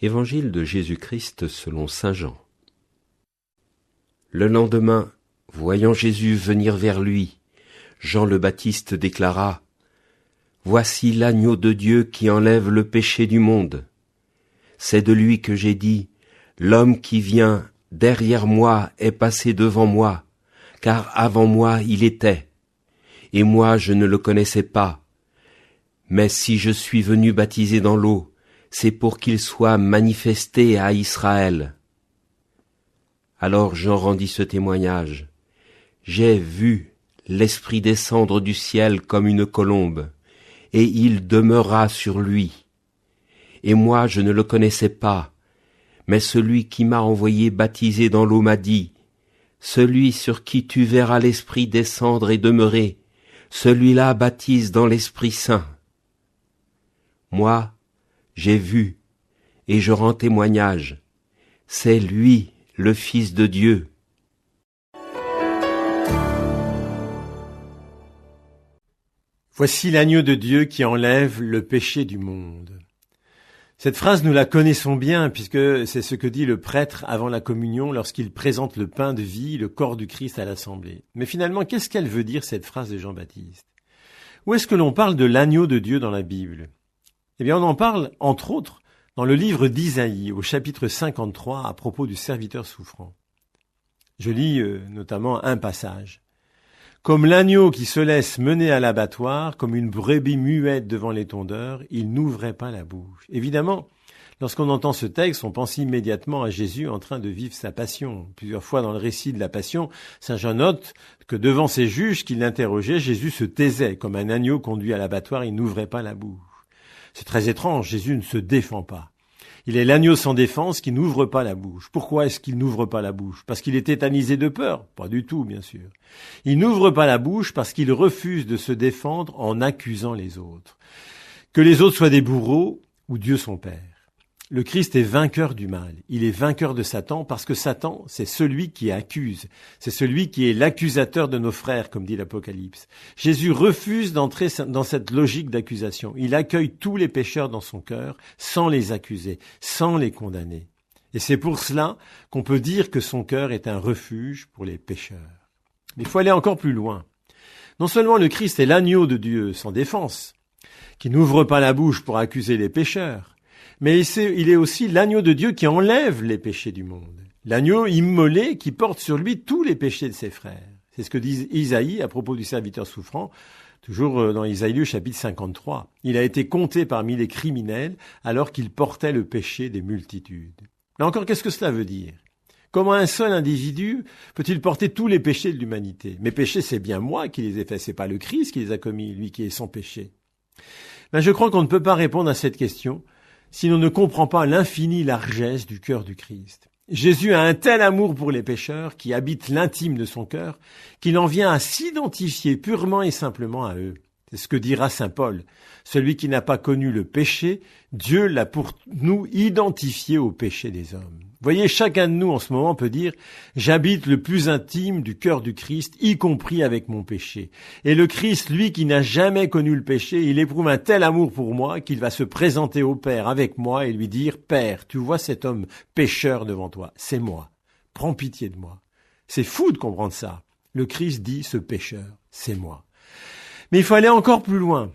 Évangile de Jésus-Christ selon saint Jean. Le lendemain, voyant Jésus venir vers lui, Jean le Baptiste déclara : « Voici l'agneau de Dieu qui enlève le péché du monde. C'est de lui que j'ai dit : L'homme qui vient derrière moi est passé devant moi, car avant moi il était. Et moi je ne le connaissais pas. Mais si je suis venu baptiser dans l'eau, c'est pour qu'il soit manifesté à Israël. » Alors Jean rendit ce témoignage : « J'ai vu l'Esprit descendre du ciel comme une colombe, et il demeura sur lui. Et moi je ne le connaissais pas, mais celui qui m'a envoyé baptiser dans l'eau m'a dit : Celui sur qui tu verras l'Esprit descendre et demeurer, celui-là baptise dans l'Esprit Saint. Moi, j'ai vu, et je rends témoignage, c'est lui, le Fils de Dieu. » Voici l'agneau de Dieu qui enlève le péché du monde. Cette phrase, nous la connaissons bien, puisque c'est ce que dit le prêtre avant la communion lorsqu'il présente le pain de vie, le corps du Christ à l'assemblée. Mais finalement, qu'est-ce qu'elle veut dire, cette phrase de Jean-Baptiste ? Où est-ce que l'on parle de l'agneau de Dieu dans la Bible ? Eh bien, on en parle, entre autres, dans le livre d'Isaïe, au chapitre 53, à propos du serviteur souffrant. Je lis notamment un passage. « Comme l'agneau qui se laisse mener à l'abattoir, comme une brebis muette devant les tondeurs, il n'ouvrait pas la bouche. » Évidemment, lorsqu'on entend ce texte, on pense immédiatement à Jésus en train de vivre sa passion. Plusieurs fois dans le récit de la passion, saint Jean note que devant ces juges qui l'interrogeaient, Jésus se taisait. Comme un agneau conduit à l'abattoir, il n'ouvrait pas la bouche. C'est très étrange, Jésus ne se défend pas. Il est l'agneau sans défense qui n'ouvre pas la bouche. Pourquoi est-ce qu'il n'ouvre pas la bouche ? Parce qu'il est tétanisé de peur ? Pas du tout, bien sûr. Il n'ouvre pas la bouche parce qu'il refuse de se défendre en accusant les autres. Que les autres soient des bourreaux ou Dieu son Père. Le Christ est vainqueur du mal. Il est vainqueur de Satan parce que Satan, c'est celui qui accuse. C'est celui qui est l'accusateur de nos frères, comme dit l'Apocalypse. Jésus refuse d'entrer dans cette logique d'accusation. Il accueille tous les pécheurs dans son cœur sans les accuser, sans les condamner. Et c'est pour cela qu'on peut dire que son cœur est un refuge pour les pécheurs. Mais il faut aller encore plus loin. Non seulement le Christ est l'agneau de Dieu sans défense, qui n'ouvre pas la bouche pour accuser les pécheurs, mais il est aussi l'agneau de Dieu qui enlève les péchés du monde. L'agneau immolé qui porte sur lui tous les péchés de ses frères. C'est ce que dit Isaïe à propos du serviteur souffrant, toujours dans Isaïe chapitre 53. Il a été compté parmi les criminels alors qu'il portait le péché des multitudes. Là encore, qu'est-ce que cela veut dire ? Comment un seul individu peut-il porter tous les péchés de l'humanité ? Mes péchés, c'est bien moi qui les ai faits, c'est pas le Christ qui les a commis, lui qui est sans péché. Je crois qu'on ne peut pas répondre à cette question si l'on ne comprend pas l'infinie largesse du cœur du Christ. Jésus a un tel amour pour les pécheurs qui habitent l'intime de son cœur qu'il en vient à s'identifier purement et simplement à eux. C'est ce que dira saint Paul. Celui qui n'a pas connu le péché, Dieu l'a pour nous identifié au péché des hommes. Voyez, chacun de nous en ce moment peut dire « J'habite le plus intime du cœur du Christ, y compris avec mon péché. » Et le Christ, lui qui n'a jamais connu le péché, il éprouve un tel amour pour moi qu'il va se présenter au Père avec moi et lui dire « Père, tu vois cet homme pécheur devant toi, c'est moi. Prends pitié de moi. » C'est fou de comprendre ça. Le Christ dit « Ce pécheur, c'est moi. » Mais il faut aller encore plus loin.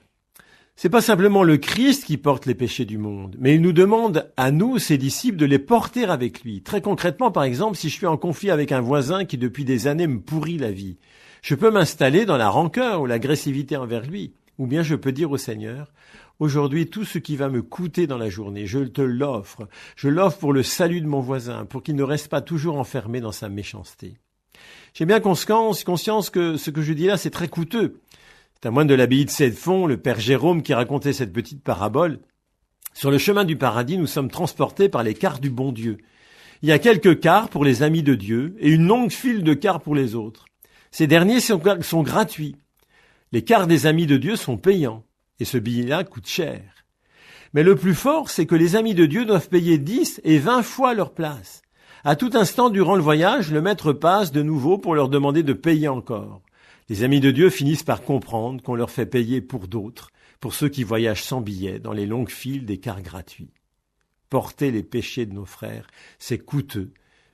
C'est pas simplement le Christ qui porte les péchés du monde, mais il nous demande à nous, ses disciples, de les porter avec lui. Très concrètement, par exemple, si je suis en conflit avec un voisin qui depuis des années me pourrit la vie, je peux m'installer dans la rancœur ou l'agressivité envers lui. Ou bien je peux dire au Seigneur, aujourd'hui, tout ce qui va me coûter dans la journée, je te l'offre. Je l'offre pour le salut de mon voisin, pour qu'il ne reste pas toujours enfermé dans sa méchanceté. J'ai bien conscience que ce que je dis là, c'est très coûteux. C'est un moine de l'abbaye de Cédefons, le père Jérôme, qui racontait cette petite parabole. Sur le chemin du paradis, nous sommes transportés par les cars du bon Dieu. Il y a quelques cars pour les amis de Dieu et une longue file de cars pour les autres. Ces derniers sont gratuits. Les cars des amis de Dieu sont payants et ce billet-là coûte cher. Mais le plus fort, c'est que les amis de Dieu doivent payer 10 et 20 fois leur place. À tout instant durant le voyage, le maître passe de nouveau pour leur demander de payer encore. Les amis de Dieu finissent par comprendre qu'on leur fait payer pour d'autres, pour ceux qui voyagent sans billet dans les longues files des cars gratuits. porter les péchés de nos frères. C'est coûteux,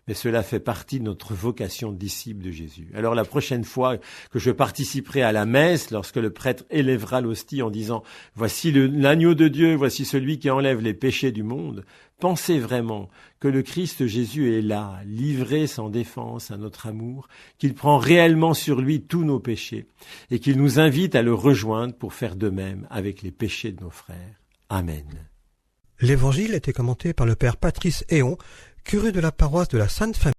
mais cela fait partie de notre vocation de disciple de Jésus. Alors la prochaine fois que je participerai à la messe, lorsque le prêtre élèvera l'hostie en disant « Voici l'agneau de Dieu, voici celui qui enlève les péchés du monde », pensez vraiment que le Christ Jésus est là, livré sans défense à notre amour, qu'il prend réellement sur lui tous nos péchés et qu'il nous invite à le rejoindre pour faire de même avec les péchés de nos frères. Amen. L'évangile était commenté par le père Patrice Héon, curé de la paroisse de la Sainte Famille.